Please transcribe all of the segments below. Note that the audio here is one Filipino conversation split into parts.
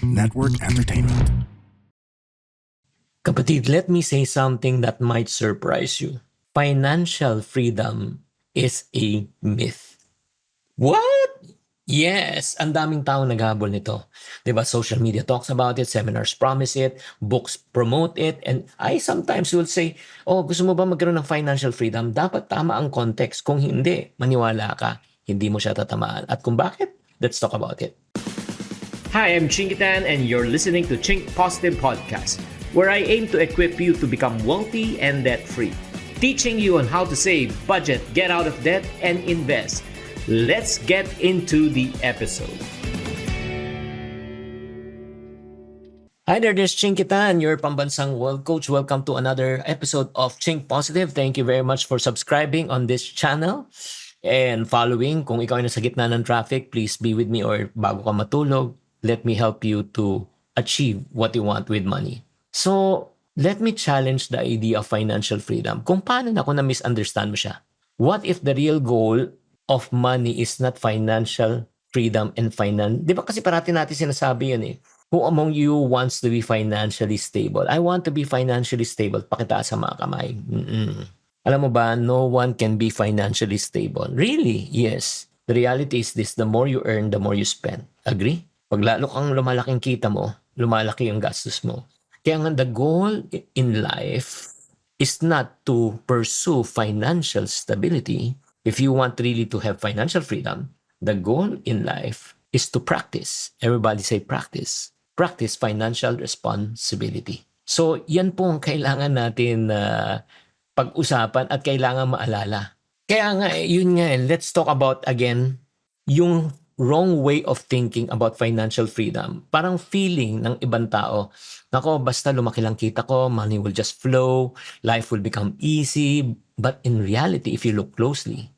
Network Entertainment. Kapatid, let me say something that might surprise you. Financial freedom is a myth. What? Yes, ang daming taong naghahabol nito. 'Di ba? Social media talks about it, seminars promise it, books promote it, and I sometimes will say, oh, gusto mo ba magkaroon ng financial freedom? Dapat tama ang context. Kung hindi, maniwala ka, hindi mo siya tatamaan. At kung bakit, let's talk about it. Hi, I'm Chinkitan, and you're listening to Chink Positive Podcast, where I aim to equip you to become wealthy and debt-free, teaching you on how to save, budget, get out of debt, and invest. Let's get into the episode. Hi there, this is Chinkitan, your pambansang world coach. Welcome to another episode of Chink Positive. Thank you very much for subscribing on this channel and following. Kung ikaw ay nasa gitna ng traffic, please be with me, or bago ka matulog, let me help you to achieve what you want with money. So, let me challenge the idea of financial freedom. Kung paano na ako na-misunderstand mo siya. What if the real goal of money is not financial freedom and finance? Di ba kasi parati natin sinasabi yun eh. Who among you wants to be financially stable? I want to be financially stable. Pakitaas sa mga kamay. Alam mo ba, no one can be financially stable. Really? Yes. The reality is this, the more you earn, the more you spend. Agree? Pag lalo kang lumalaking kita mo, lumalaki yung gastos mo. Kaya nga the goal in life is not to pursue financial stability. If you want really to have financial freedom, the goal in life is to practice. Everybody say practice. Practice financial responsibility. So, yan po ang kailangan natin pag-usapan at kailangan maalala. Kaya nga, yun nga, let's talk about again yung wrong way of thinking about financial freedom. Parang feeling ng ibang tao, nako, basta lumaki lang kita ko, money will just flow, life will become easy. But in reality, if you look closely,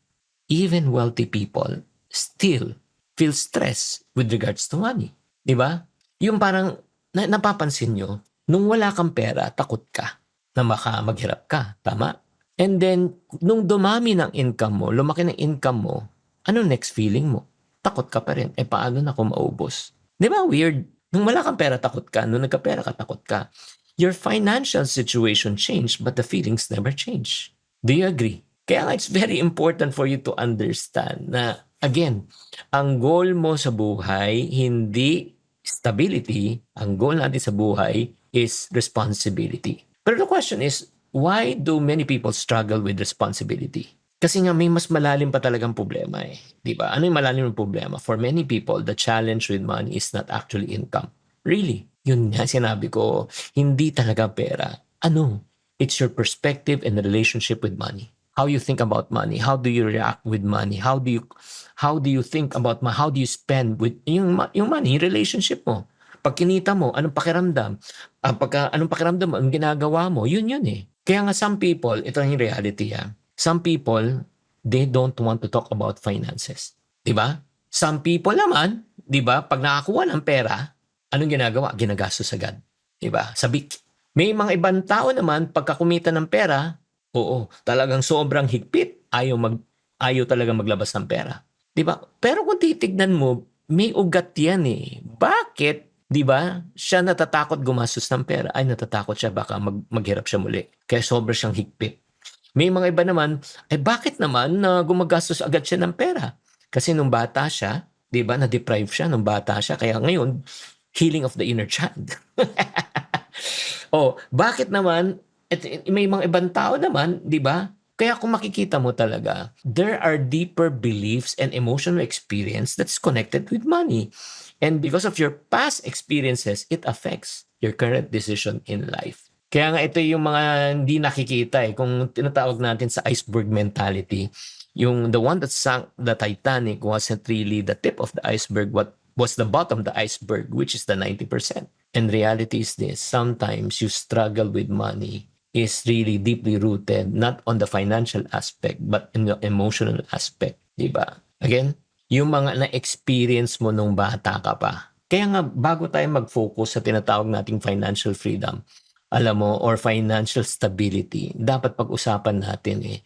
even wealthy people still feel stress with regards to money. Diba? Yung parang napapansin nyo, nung wala kang pera, takot ka na baka maghirap ka. Tama? And then, nung dumami ng income mo, lumaki ng income mo, ano next feeling mo? Takot ka pa rin. Paano na kung maubos? Di ba weird? Nung wala kang pera, takot ka. Nung nagkapera ka, takot ka. Your financial situation changed, but the feelings never change. Do you agree? Kaya nga, it's very important for you to understand na, again, ang goal mo sa buhay, hindi stability. Ang goal natin sa buhay is responsibility. Pero the question is, why do many people struggle with responsibility? Kasi nga may mas malalim pa talagang problema eh. Di ba? Ano yung malalim ng problema? For many people, the challenge with money is not actually income. Really? Yun nga sinabi ko, hindi talaga pera. Ano? It's your perspective and the relationship with money. How you think about money? How do you react with money? How do you think about money? How do you spend with yung money, yung relationship mo? Pag kinita mo, anong pakiramdam? Anong pakiramdam mo? Anong ginagawa mo? Yun eh. Kaya nga some people, ito yung reality ha. Some people, they don't want to talk about finances. Diba? Some people naman, diba, pag nakakuha ng pera, anong ginagawa? Ginagastos agad. Diba? Sabik. May mga ibang tao naman, pagka kumita ng pera, oo, talagang sobrang higpit. Ayaw talaga maglabas ng pera. Diba? Pero kung titignan mo, may ugat yan eh. Bakit? Diba? Siya natatakot gumastos ng pera. Ay, natatakot siya baka maghirap siya muli. Kaya sobrang siyang higpit. May mga iba naman, bakit naman gumagastos agad siya ng pera? Kasi nung bata siya, di ba, na-deprive siya nung bata siya. Kaya ngayon, healing of the inner child. Bakit naman, may mga ibang tao naman, di ba? Kaya kung makikita mo talaga, there are deeper beliefs and emotional experience that's connected with money. And because of your past experiences, it affects your current decision in life. Kaya nga ito yung mga hindi nakikita eh. Kung tinatawag natin sa iceberg mentality, yung the one that sank the Titanic wasn't really the tip of the iceberg, what was the bottom of the iceberg, which is the 90%. And reality is this, sometimes you struggle with money is really deeply rooted, not on the financial aspect, but in the emotional aspect. Diba? Again, yung mga na-experience mo nung bata ka pa. Kaya nga, bago tayo mag-focus sa tinatawag nating financial freedom, alam mo, or financial stability, dapat pag-usapan natin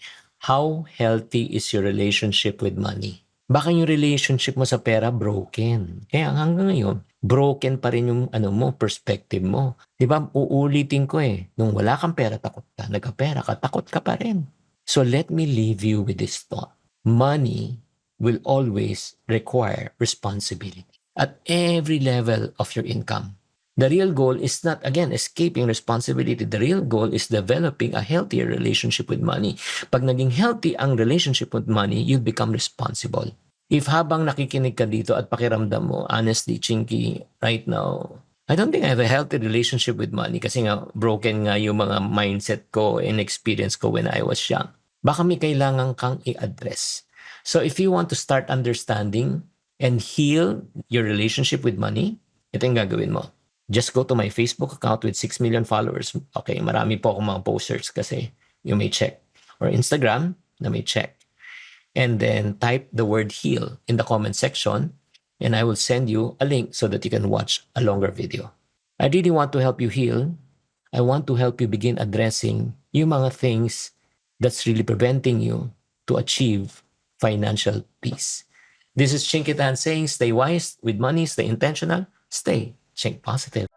how healthy is your relationship with money? Baka yung relationship mo sa pera broken. Kaya hanggang ngayon, broken pa rin yung perspective mo. 'Di ba? Uulitin ko nung wala kang pera, takot ka. Nagkapera ka, takot ka pa rin. So let me leave you with this thought. Money will always require responsibility at every level of your income. The real goal is not, again, escaping responsibility. The real goal is developing a healthier relationship with money. Pag naging healthy ang relationship with money, you become responsible. If habang nakikinig ka dito at pakiramdam mo, honestly, Chinky, right now, I don't think I have a healthy relationship with money kasi nga broken nga yung mga mindset ko and experience ko when I was young. Baka may kailangan kang i-address. So if you want to start understanding and heal your relationship with money, ito yung gagawin mo. Just go to my Facebook account with 6 million followers. Okay, marami po akong mga posters kasi you may check. Or Instagram, na may check. And then type the word heal in the comment section and I will send you a link so that you can watch a longer video. I really want to help you heal. I want to help you begin addressing yung mga things that's really preventing you to achieve financial peace. This is Chinky Tan saying stay wise with money, stay intentional, stay Chink Positive.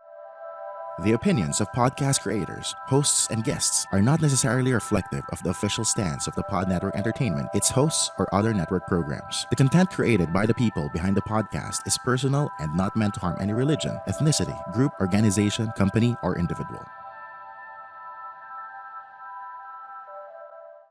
The opinions of podcast creators, hosts, and guests are not necessarily reflective of the official stance of the Pod Network Entertainment, its hosts, or other network programs. The content created by the people behind the podcast is personal and not meant to harm any religion, ethnicity, group, organization, company, or individual.